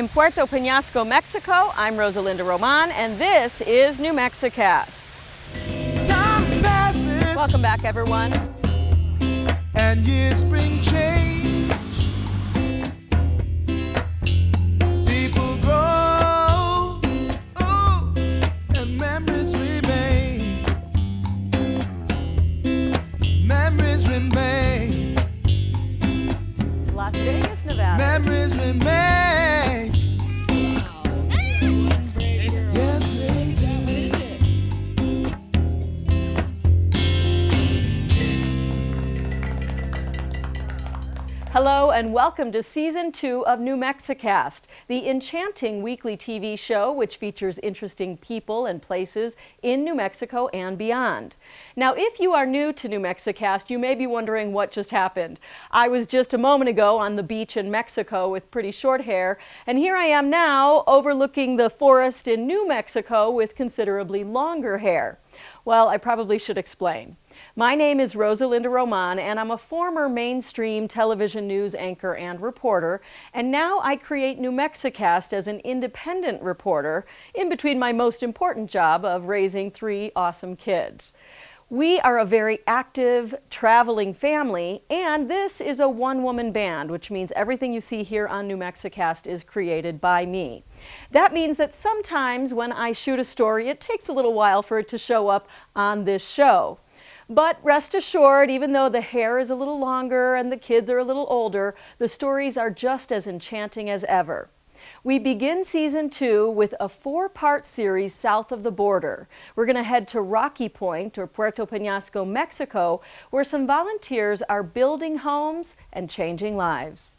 In Puerto Peñasco, Mexico, I'm Rosa Linda Román, and this is New Mexicast. Welcome back, everyone. And years bring change. People grow, oh, and memories remain. Memories remain. Las Vegas, Nevada. Memories remain. Yes, they do. Hello and welcome to Season 2 of New Mexicast, the enchanting weekly TV show which features interesting people and places in New Mexico and beyond. Now, if you are new to New Mexicast, you may be wondering what just happened. I was just a moment ago on the beach in Mexico with pretty short hair, and here I am now overlooking the forest in New Mexico with considerably longer hair. Well, I probably should explain. My name is Rosa Linda Román, and I'm a former mainstream television news anchor and reporter, and now I create New Mexicast as an independent reporter in between my most important job of raising 3 awesome kids. We are a very active, traveling family, and this is a one-woman band, which means everything you see here on New Mexicast is created by me. That means that sometimes when I shoot a story, it takes a little while for it to show up on this show. But rest assured, even though the hair is a little longer and the kids are a little older, the stories are just as enchanting as ever. We begin Season 2 with a 4-part series south of the border. We're going to head to Rocky Point, or Puerto Peñasco, Mexico, where some volunteers are building homes and changing lives.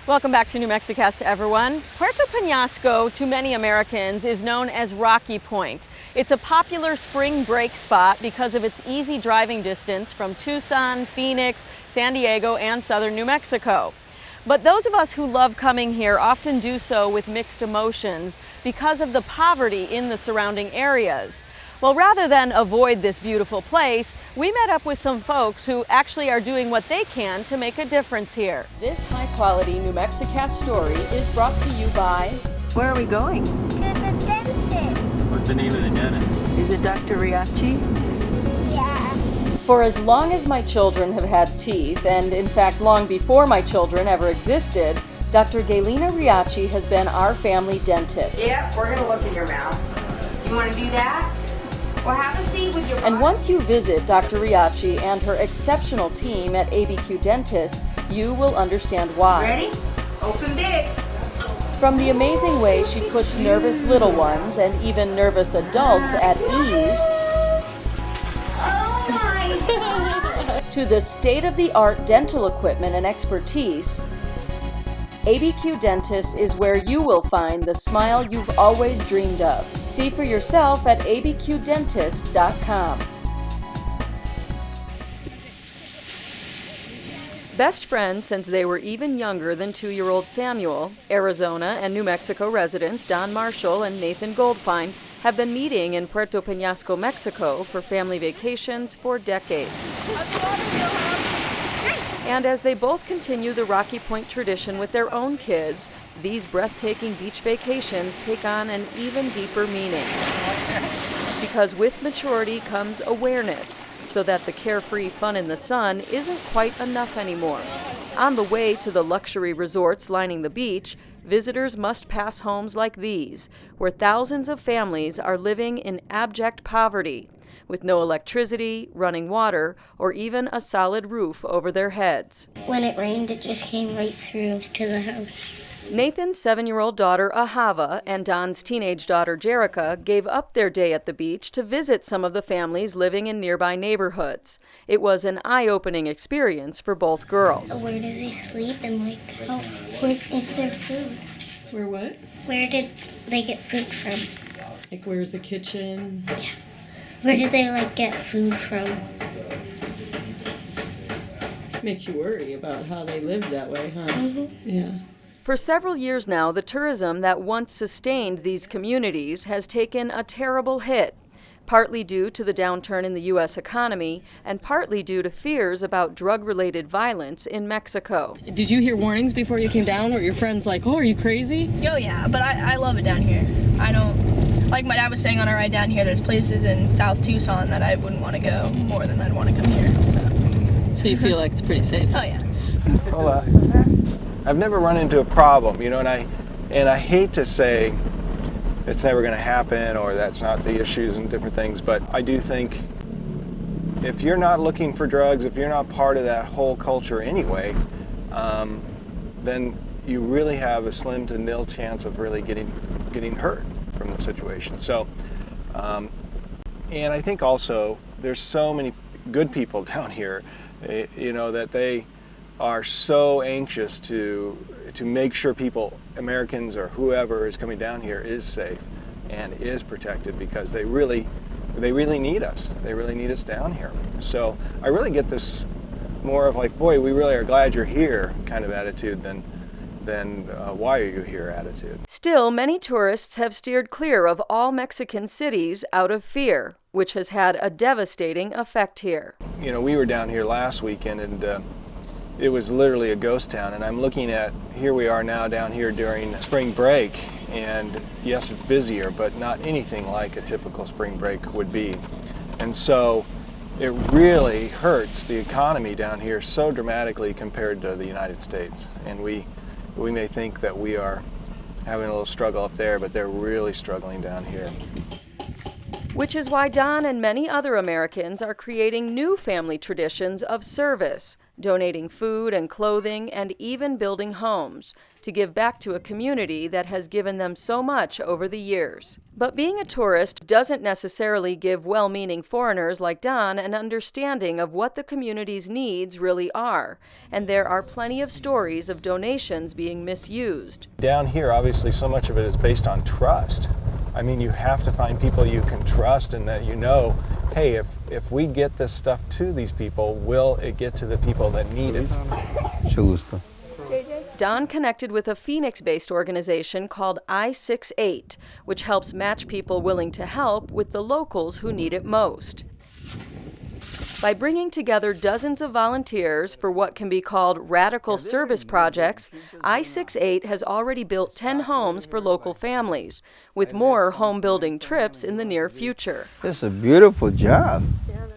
Welcome back to New Mexicast, everyone. Puerto Peñasco, to many Americans, is known as Rocky Point. It's a popular spring break spot because of its easy driving distance from Tucson, Phoenix, San Diego, and southern New Mexico. But those of us who love coming here often do so with mixed emotions because of the poverty in the surrounding areas. Well, rather than avoid this beautiful place, we met up with some folks who actually are doing what they can to make a difference here. This high-quality New Mexicast story is brought to you by... Where are we going? To the dentist. What's the name of the dentist? Is it Dr. Riachi? Yeah. For as long as my children have had teeth, and in fact long before my children ever existed, Dr. Galina Riachi has been our family dentist. Yep, we're gonna look in your mouth. You wanna do that? Well, have a seat with your And once you visit Dr. Riachi and her exceptional team at ABQ Dentists, you will understand why. Ready? Open big. From the amazing way she puts nervous little ones and even nervous adults at ease, Oh my! to the state-of-the-art dental equipment and expertise, ABQ Dentists is where you will find the smile you've always dreamed of. See for yourself at abqdentist.com. Best friends since they were even younger than 2-year-old Samuel, Arizona and New Mexico residents Don Marshall and Nathan Goldfine have been meeting in Puerto Peñasco, Mexico for family vacations for decades. And as they both continue the Rocky Point tradition with their own kids, these breathtaking beach vacations take on an even deeper meaning. Because with maturity comes awareness, so that the carefree fun in the sun isn't quite enough anymore. On the way to the luxury resorts lining the beach, visitors must pass homes like these, where thousands of families are living in abject poverty, with no electricity, running water, or even a solid roof over their heads. When it rained, it just came right through to the house. Nathan's 7-year-old daughter, Ahava, and Don's teenage daughter, Jerica, gave up their day at the beach to visit some of the families living in nearby neighborhoods. It was an eye-opening experience for both girls. Where do they sleep and where is their food? Where what? Where did they get food from? Like where's the kitchen? Yeah. Where did they get food from? Makes you worry about how they live that way, huh? Mm-hmm. Yeah. For several years now, the tourism that once sustained these communities has taken a terrible hit. partly due to the downturn in the U.S. economy and partly due to fears about drug-related violence in Mexico. Did you hear warnings before you came down? Were your friends like, oh, are you crazy? Oh yeah, but I love it down here. I don't, like my dad was saying on our ride down here, there's places in South Tucson that I wouldn't want to go more than I'd want to come here, So you feel like it's pretty safe? Oh yeah. Well, I've never run into a problem, and I hate to say it's never going to happen or that's not the issues and different things, but I do think if you're not looking for drugs, if you're not part of that whole culture anyway, then you really have a slim to nil chance of really getting hurt from the situation. So, and I think also there's so many good people down here, that they are so anxious to make sure people, Americans or whoever is coming down here, is safe and is protected, because they really need us. They really need us down here. So I really get this more of like, boy, we really are glad you're here kind of attitude than why are you here attitude. Still, many tourists have steered clear of all Mexican cities out of fear, which has had a devastating effect here. We were down here last weekend, and it was literally a ghost town, and I'm looking at, here we are now down here during spring break, and yes, it's busier, but not anything like a typical spring break would be. And so it really hurts the economy down here so dramatically compared to the United States. And we may think that we are having a little struggle up there, but they're really struggling down here. Which is why Don and many other Americans are creating new family traditions of service, donating food and clothing and even building homes to give back to a community that has given them so much over the years. But being a tourist doesn't necessarily give well-meaning foreigners like Don an understanding of what the community's needs really are, and there are plenty of stories of donations being misused. Down here, obviously, so much of it is based on trust. I mean, you have to find people you can trust and that hey, if we get this stuff to these people, will it get to the people that need it? Don connected with a Phoenix-based organization called i6Eight, which helps match people willing to help with the locals who need it most. By bringing together dozens of volunteers for what can be called radical service projects, i6Eight has already built 10 homes for local families, with more home-building trips in the near future. It's a beautiful job.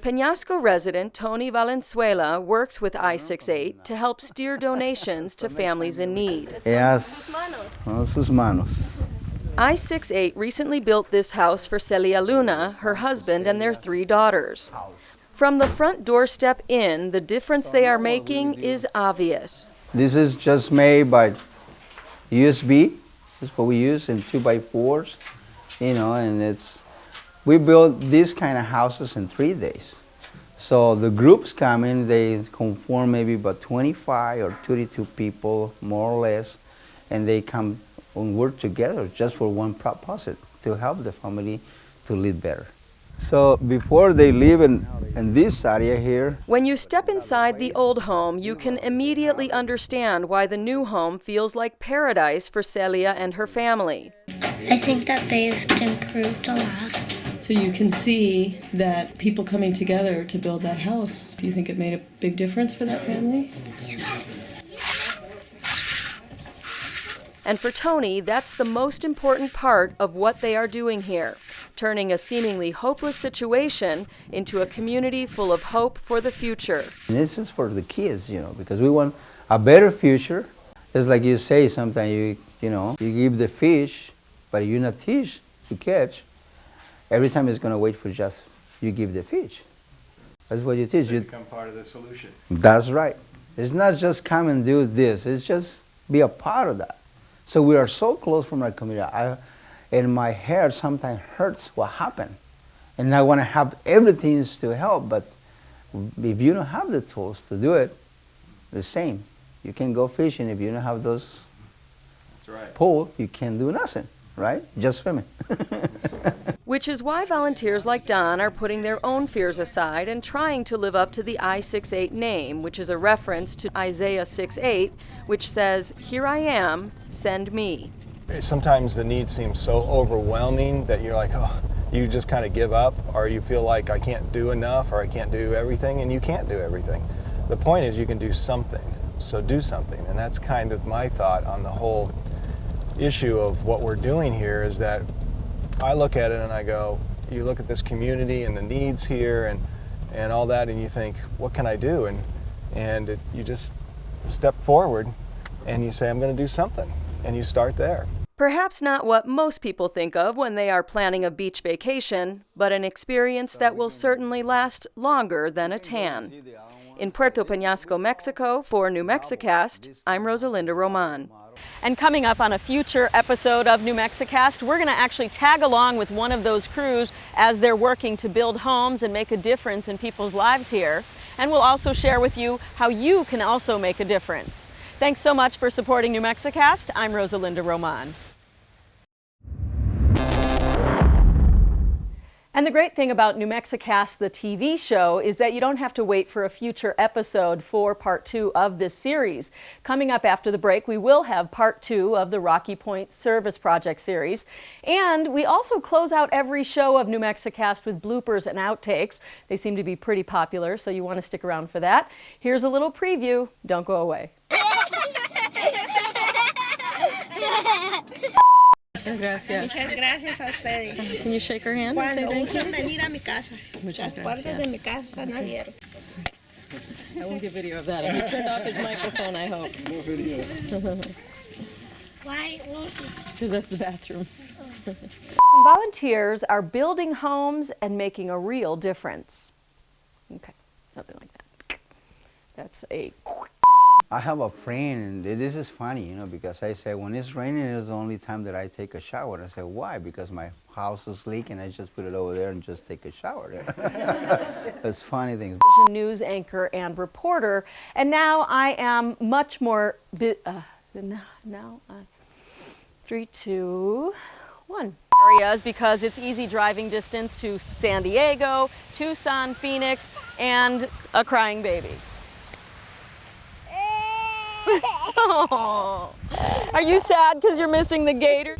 Peñasco resident Tony Valenzuela works with i6Eight to help steer donations to families in need. Sus manos. i6Eight recently built this house for Celia Luna, her husband, and their 3 daughters. From the front doorstep in, the difference they are making is obvious. This is just made by USB. That's what we use in 2x4s, and we build these kind of houses in 3 days. So the groups come in, they conform maybe about 25 or 32 people, more or less, and they come and work together just for one purpose, to help the family to live better. So before they live in this area here. When you step inside the old home, you can immediately understand why the new home feels like paradise for Celia and her family. I think that they've improved a lot. So you can see that people coming together to build that house. Do you think it made a big difference for that family? And for Tony, that's the most important part of what they are doing here, turning a seemingly hopeless situation into a community full of hope for the future. And this is for the kids, because we want a better future. It's like you say, sometimes you give the fish, but you not teach to catch. Every time it's going to wait for just you give the fish. That's what you teach. They become part of the solution. That's right. It's not just come and do this. It's just be a part of that. So we are so close from our community. And my heart sometimes hurts what happened. And I want to have everything to help, but if you don't have the tools to do it, the same. You can go fishing if you don't have those pole, you can't do nothing, right? Just swimming. Which is why volunteers like Don are putting their own fears aside and trying to live up to the i6Eight name, which is a reference to Isaiah 6:8, which says, "Here I am, send me." Sometimes the need seems so overwhelming that you're like, oh, you just kind of give up, or you feel like I can't do enough, or I can't do everything, and you can't do everything. The point is you can do something, so do something. And that's kind of my thought on the whole issue of what we're doing here, is that I look at it and I go, you look at this community and the needs here and all that, and you think, what can I do? And you just step forward and you say, I'm going to do something, and you start there. Perhaps not what most people think of when they are planning a beach vacation, but an experience that will certainly last longer than a tan. In Puerto Peñasco, Mexico, for New Mexicast, I'm Rosa Linda Román. And coming up on a future episode of New Mexicast, we're going to actually tag along with one of those crews as they're working to build homes and make a difference in people's lives here. And we'll also share with you how you can also make a difference. Thanks so much for supporting New Mexicast. I'm Rosa Linda Román. And the great thing about New Mexicast, the TV show, is that you don't have to wait for a future episode for part 2 of this series. Coming up after the break, we will have part 2 of the Rocky Point Service Project series. And we also close out every show of New Mexicast with bloopers and outtakes. They seem to be pretty popular, so you want to stick around for that. Here's a little preview. Don't go away. Gracias. Muchas gracias a ustedes. Can you shake her hand? Cuando gusten venir a mi casa. Muchas Las puertas de mi casa están abiertas. I won't get video of that. He turned off his microphone, I hope. No video. Why won't you? Because that's the bathroom. Some volunteers are building homes and making a real difference. Okay, something like that. That's a... I have a friend, and this is funny, because I say when it's raining, it's the only time that I take a shower. I say, why? Because my house is leaking. I just put it over there and just take a shower. That's funny thing. News anchor and reporter, and now I am much more. 3, 2, 1. Areas because it's easy driving distance to San Diego, Tucson, Phoenix, and a crying baby. Oh. Are you sad because you're missing the gator?